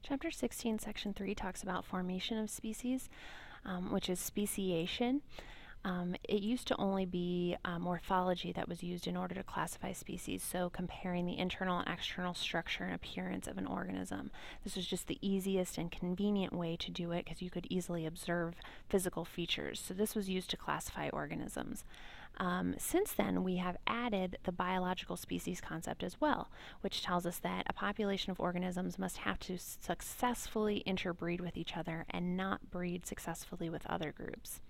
Chapter 16, Section 3 talks about formation of species, which is speciation. It used to only be morphology that was used in order to classify species, so comparing the internal and external structure and appearance of an organism. This was just the easiest and convenient way to do it because you could easily observe physical features. So this was used to classify organisms. Since then, we have added the biological species concept as well, which tells us that a population of organisms must have to successfully interbreed with each other and not breed successfully with other groups.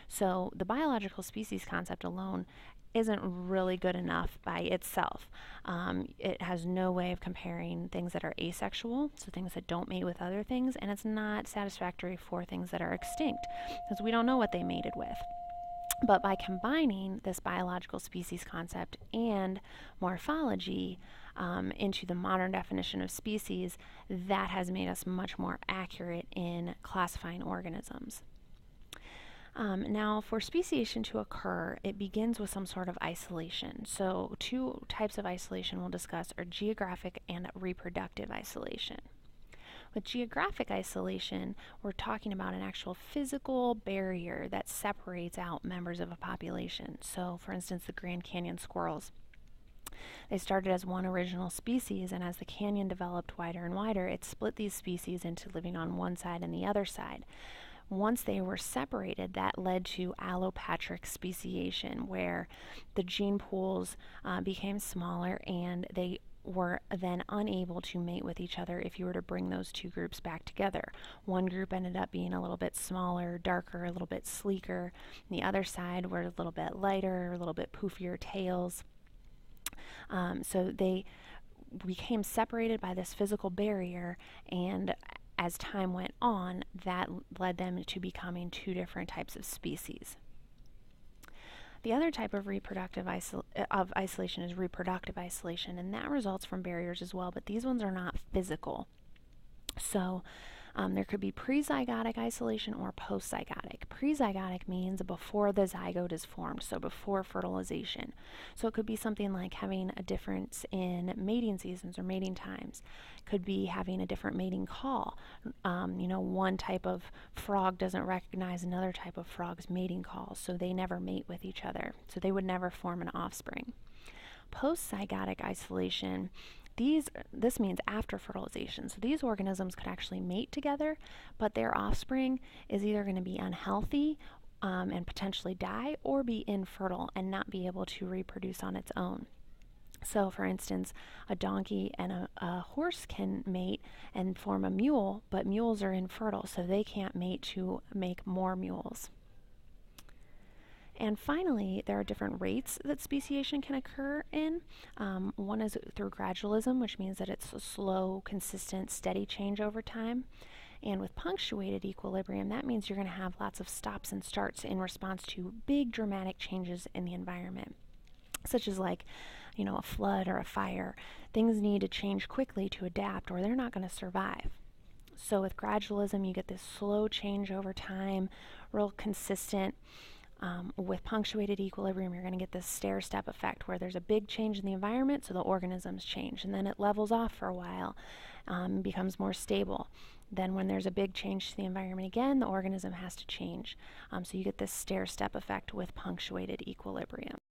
So the biological species concept alone isn't really good enough by itself. It has no way of comparing things that are asexual, so things that don't mate with other things, and it's not satisfactory for things that are extinct, because we don't know what they mated with. But by combining this biological species concept and morphology into the modern definition of species, that has made us much more accurate in classifying organisms. Now, for speciation to occur, it begins with some sort of isolation. So two types of isolation we'll discuss are geographic and reproductive isolation. With geographic isolation, we're talking about an actual physical barrier that separates out members of a population. So, for instance, the Grand Canyon squirrels. They started as one original species, and as the canyon developed wider and wider, it split these species into living on one side and the other side. Once they were separated, that led to allopatric speciation, where the gene pools became smaller and they were then unable to mate with each other if you were to bring those two groups back together. One group ended up being a little bit smaller, darker, a little bit sleeker. And the other side were a little bit lighter, a little bit poofier tails. So they became separated by this physical barrier, and as time went on, that led them to becoming two different types of species. The other type of reproductive isolation is reproductive isolation, and that results from barriers as well, but these ones are not physical. So there could be prezygotic isolation or postzygotic. Prezygotic means before the zygote is formed, so before fertilization. So it could be something like having a difference in mating seasons or mating times. It could be having a different mating call. One type of frog doesn't recognize another type of frog's mating call, so they never mate with each other. So they would never form an offspring. Postzygotic isolation, this means after fertilization. So these organisms could actually mate together, but their offspring is either going to be unhealthy and potentially die, or be infertile and not be able to reproduce on its own. So, for instance, a donkey and a horse can mate and form a mule, but mules are infertile, so they can't mate to make more mules. And finally, there are different rates that speciation can occur in. One is through gradualism, which means that it's a slow, consistent, steady change over time. And with punctuated equilibrium, that means you're going to have lots of stops and starts in response to big dramatic changes in the environment, such as like, a flood or a fire. Things need to change quickly to adapt, or they're not going to survive. So with gradualism, you get this slow change over time, real consistent. With punctuated equilibrium, you're going to get this stair-step effect where there's a big change in the environment, so the organisms change, and then it levels off for a while, becomes more stable. Then when there's a big change to the environment again, the organism has to change. So you get this stair-step effect with punctuated equilibrium.